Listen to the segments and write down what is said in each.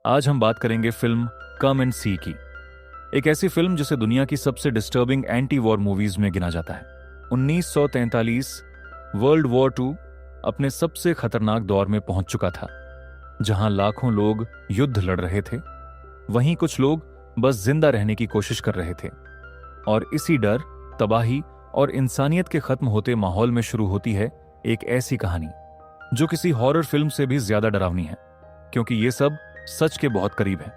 आज हम बात करेंगे फिल्म कम एंड सी की। एक ऐसी फिल्म जिसे दुनिया की सबसे डिस्टर्बिंग एंटी वॉर मूवीज में गिना जाता है। 1943 वर्ल्ड वॉर II अपने सबसे खतरनाक दौर में पहुंच चुका था, जहां लाखों लोग युद्ध लड़ रहे थे, वहीं कुछ लोग बस जिंदा रहने की कोशिश कर रहे थे। और इसी डर, तबाही और इंसानियत के खत्म होते माहौल में शुरू होती है एक ऐसी कहानी जो किसी हॉरर फिल्म से भी ज्यादा डरावनी है, क्योंकि ये सब सच के बहुत करीब है।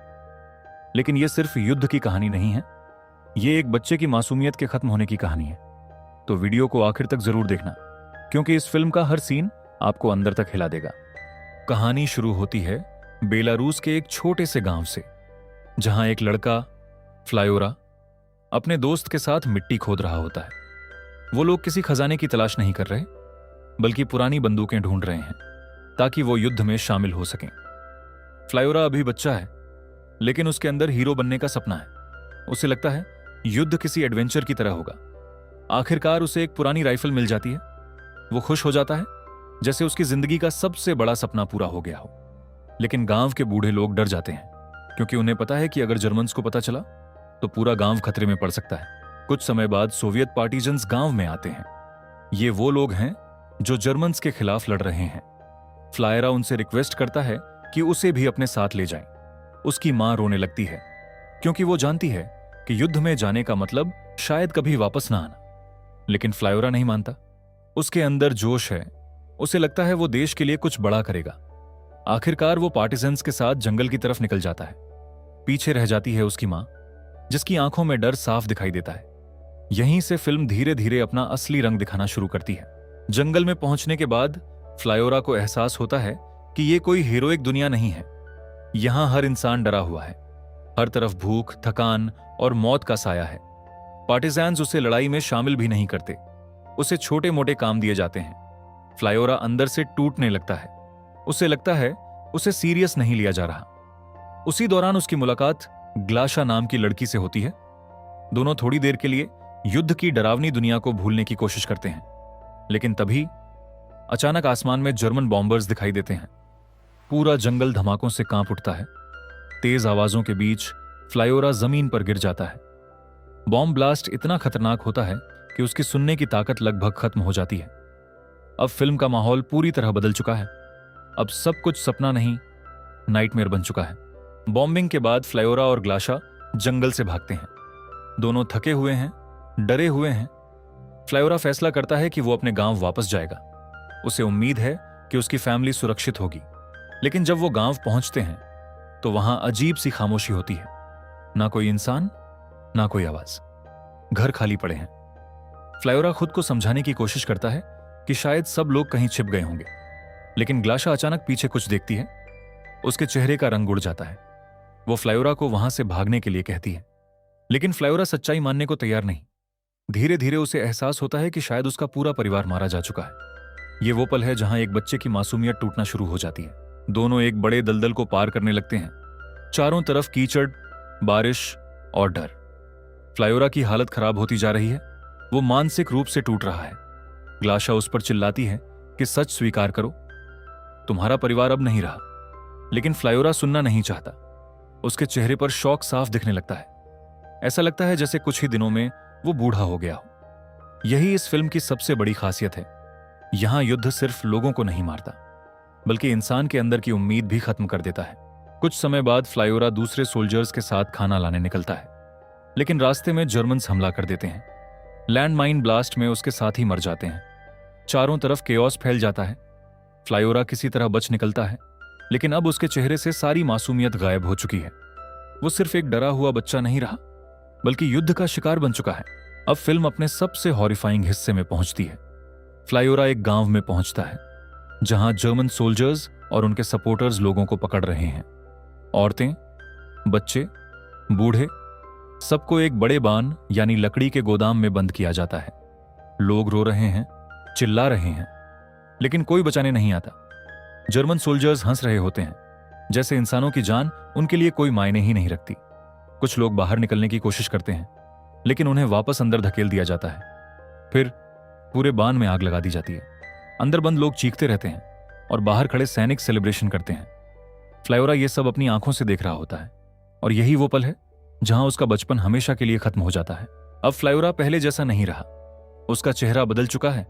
लेकिन ये सिर्फ युद्ध की कहानी नहीं है, ये एक बच्चे की मासूमियत के खत्म होने की कहानी है। तो वीडियो को आखिर तक जरूर देखना, क्योंकि इस फिल्म का हर सीन आपको अंदर तक हिला देगा। कहानी शुरू होती है बेलारूस के एक छोटे से गांव से, जहां एक लड़का फ्लायोरा अपने दोस्त के साथ मिट्टी खोद रहा होता है। वो लोग किसी खजाने की तलाश नहीं कर रहे, बल्कि पुरानी बंदूकें ढूंढ रहे हैं ताकि वो युद्ध में शामिल हो सकें। फ्लायोरा अभी बच्चा है, लेकिन उसके अंदर हीरो बनने का सपना है। उसे लगता है युद्ध किसी एडवेंचर की तरह होगा। आखिरकार उसे एक पुरानी राइफल मिल जाती है। वो खुश हो जाता है, जैसे उसकी जिंदगी का सबसे बड़ा सपना पूरा हो गया हो। लेकिन गांव के बूढ़े लोग डर जाते हैं, क्योंकि उन्हें पता है कि अगर जर्मन्स को पता चला तो पूरा गांव खतरे में पड़ सकता है। कुछ समय बाद सोवियत पार्टीजन्स गांव में आते हैं। ये वो लोग हैं जो जर्मन्स के खिलाफ लड़ रहे हैं। फ्लायरा उनसे रिक्वेस्ट करता है कि उसे भी अपने साथ ले जाएं। उसकी मां रोने लगती है, क्योंकि वो जानती है कि युद्ध में जाने का मतलब शायद कभी वापस ना आना। लेकिन फ्लायोरा नहीं मानता। उसके अंदर जोश है, उसे लगता है वो देश के लिए कुछ बड़ा करेगा। आखिरकार वो पार्टिजन्स के साथ जंगल की तरफ निकल जाता है। पीछे रह जाती है उसकी मां, जिसकी आंखों में डर साफ दिखाई देता है। यहीं से फिल्म धीरे धीरे अपना असली रंग दिखाना शुरू करती है। जंगल में पहुंचने के बाद फ्लायोरा को एहसास होता है कि ये कोई हीरोइक दुनिया नहीं है। यहां हर इंसान डरा हुआ है। हर तरफ भूख, थकान और मौत का साया है। पार्टिजन्स उसे लड़ाई में शामिल भी नहीं करते। उसे छोटे मोटे काम दिए जाते हैं। फ्लायोरा अंदर से टूटने लगता है। उसे लगता है उसे सीरियस नहीं लिया जा रहा। उसी दौरान उसकी मुलाकात ग्लाशा नाम की लड़की से होती है। दोनों थोड़ी देर के लिए युद्ध की डरावनी दुनिया को भूलने की कोशिश करते हैं। लेकिन तभी अचानक आसमान में जर्मन बॉम्बर्स दिखाई देते हैं। पूरा जंगल धमाकों से कांप उठता है। तेज आवाजों के बीच फ्लायोरा जमीन पर गिर जाता है। बॉम्ब ब्लास्ट इतना खतरनाक होता है कि उसकी सुनने की ताकत लगभग खत्म हो जाती है। अब फिल्म का माहौल पूरी तरह बदल चुका है। अब सब कुछ सपना नहीं, नाइटमेयर बन चुका है। बॉम्बिंग के बाद फ्लायोरा और ग्लाशा जंगल से भागते हैं। दोनों थके हुए हैं, डरे हुए हैं। फ्लायोरा फैसला करता है कि वो अपने गांव वापस जाएगा। उसे उम्मीद है कि उसकी फैमिली सुरक्षित होगी। लेकिन जब वो गांव पहुंचते हैं तो वहां अजीब सी खामोशी होती है। ना कोई इंसान, ना कोई आवाज। घर खाली पड़े हैं। फ्लायोरा खुद को समझाने की कोशिश करता है कि शायद सब लोग कहीं छिप गए होंगे। लेकिन ग्लाशा अचानक पीछे कुछ देखती है। उसके चेहरे का रंग उड़ जाता है। वो फ्लायोरा को वहां से भागने के लिए कहती है, लेकिन फ्लायोरा सच्चाई मानने को तैयार नहीं। धीरे धीरे उसे एहसास होता है कि शायद उसका पूरा परिवार मारा जा चुका है। ये वो पल है जहां एक बच्चे की मासूमियत टूटना शुरू हो जाती है। दोनों एक बड़े दलदल को पार करने लगते हैं। चारों तरफ कीचड़, बारिश और डर। फ्लायोरा की हालत खराब होती जा रही है। वो मानसिक रूप से टूट रहा है। ग्लाशा उस पर चिल्लाती है कि सच स्वीकार करो, तुम्हारा परिवार अब नहीं रहा। लेकिन फ्लायोरा सुनना नहीं चाहता। उसके चेहरे पर शौक साफ दिखने लगता है। ऐसा लगता है जैसे कुछ ही दिनों में वो बूढ़ा हो गया हो। यही इस फिल्म की सबसे बड़ी खासियत है। यहां युद्ध सिर्फ लोगों को नहीं मारता, बल्कि इंसान के अंदर की उम्मीद भी खत्म कर देता है। कुछ समय बाद फ्लायोरा दूसरे सोल्जर्स के साथ खाना लाने निकलता है, लेकिन रास्ते में जर्मन्स हमला कर देते हैं। लैंडमाइन ब्लास्ट में उसके साथी मर जाते हैं। चारों तरफ केओस फैल जाता है। फ्लायोरा किसी तरह बच निकलता है, लेकिन अब उसके चेहरे से सारी मासूमियत गायब हो चुकी है। वो सिर्फ एक डरा हुआ बच्चा नहीं रहा, बल्कि युद्ध का शिकार बन चुका है। अब फिल्म अपने सबसे हॉरिफाइंग हिस्से में पहुंचती है। फ्लायोरा एक गांव में पहुंचता है, जहां जर्मन सोल्जर्स और उनके सपोर्टर्स लोगों को पकड़ रहे हैं। औरतें, बच्चे, बूढ़े, सबको एक बड़े बान यानी लकड़ी के गोदाम में बंद किया जाता है। लोग रो रहे हैं, चिल्ला रहे हैं, लेकिन कोई बचाने नहीं आता। जर्मन सोल्जर्स हंस रहे होते हैं, जैसे इंसानों की जान उनके लिए कोई मायने ही नहीं रखती। कुछ लोग बाहर निकलने की कोशिश करते हैं, लेकिन उन्हें वापस अंदर धकेल दिया जाता है। फिर पूरे बान में आग लगा दी जाती है। अंदर बंद लोग चीखते रहते हैं और बाहर खड़े सैनिक सेलिब्रेशन करते हैं। फ्लायोरा ये सब अपनी आंखों से देख रहा होता है और यही वो पल है जहां उसका बचपन हमेशा के लिए खत्म हो जाता है। अब फ्लायोरा पहले जैसा नहीं रहा। उसका चेहरा बदल चुका है।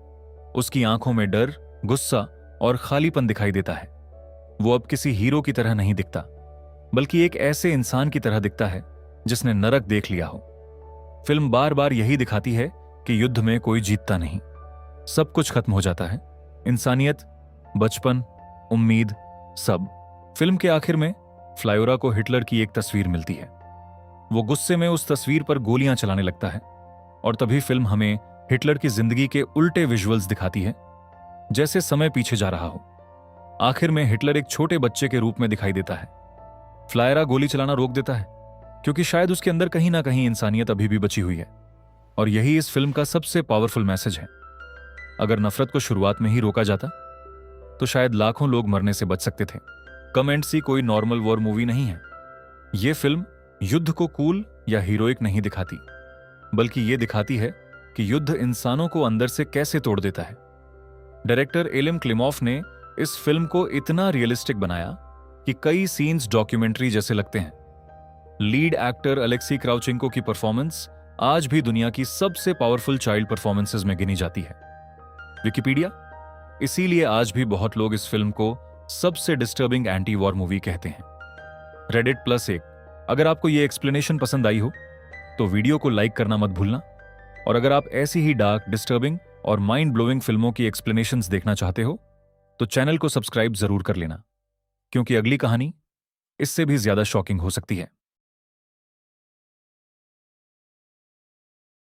उसकी आंखों में डर, गुस्सा और खालीपन दिखाई देता है। वो अब किसी हीरो की तरह नहीं दिखता, बल्कि एक ऐसे इंसान की तरह दिखता है जिसने नरक देख लिया हो। फिल्म बार बार यही दिखाती है कि युद्ध में कोई जीतता नहीं, सब कुछ खत्म हो जाता है। इंसानियत, बचपन, उम्मीद, सब। फिल्म के आखिर में फ्लायोरा को हिटलर की एक तस्वीर मिलती है। वो गुस्से में उस तस्वीर पर गोलियां चलाने लगता है और तभी फिल्म हमें हिटलर की जिंदगी के उल्टे विजुअल्स दिखाती है, जैसे समय पीछे जा रहा हो। आखिर में हिटलर एक छोटे बच्चे के रूप में दिखाई देता है। फ्लायरा गोली चलाना रोक देता है क्योंकि शायद उसके अंदर कहीं ना कहीं इंसानियत अभी भी बची हुई है। और यही इस फिल्म का सबसे पावरफुल मैसेज है। अगर नफरत को शुरुआत में ही रोका जाता तो शायद लाखों लोग मरने से बच सकते थे। कम एंड सी कोई नॉर्मल वॉर मूवी नहीं है। यह फिल्म युद्ध को कूल या हीरोइक नहीं दिखाती, बल्कि यह दिखाती है कि युद्ध इंसानों को अंदर से कैसे तोड़ देता है। डायरेक्टर एलिम क्लिमॉफ ने इस फिल्म को इतना रियलिस्टिक बनाया कि कई सीन्स डॉक्यूमेंट्री जैसे लगते हैं। लीड एक्टर अलेक्सी क्राउचिंको की परफॉर्मेंस आज भी दुनिया की सबसे पावरफुल चाइल्ड परफॉर्मेंसेस में गिनी जाती है। विकिपीडिया इसीलिए आज भी बहुत लोग इस फिल्म को सबसे डिस्टर्बिंग एंटी वॉर मूवी कहते हैं। Reddit+1। अगर आपको ये एक्सप्लेनेशन पसंद आई हो तो वीडियो को लाइक करना मत भूलना। और अगर आप ऐसी ही डार्क, डिस्टर्बिंग और माइंड ब्लोइंग फिल्मों की एक्सप्लेनेशंस देखना चाहते हो तो चैनल को सब्सक्राइब जरूर कर लेना, क्योंकि अगली कहानी इससे भी ज्यादा शॉकिंग हो सकती है।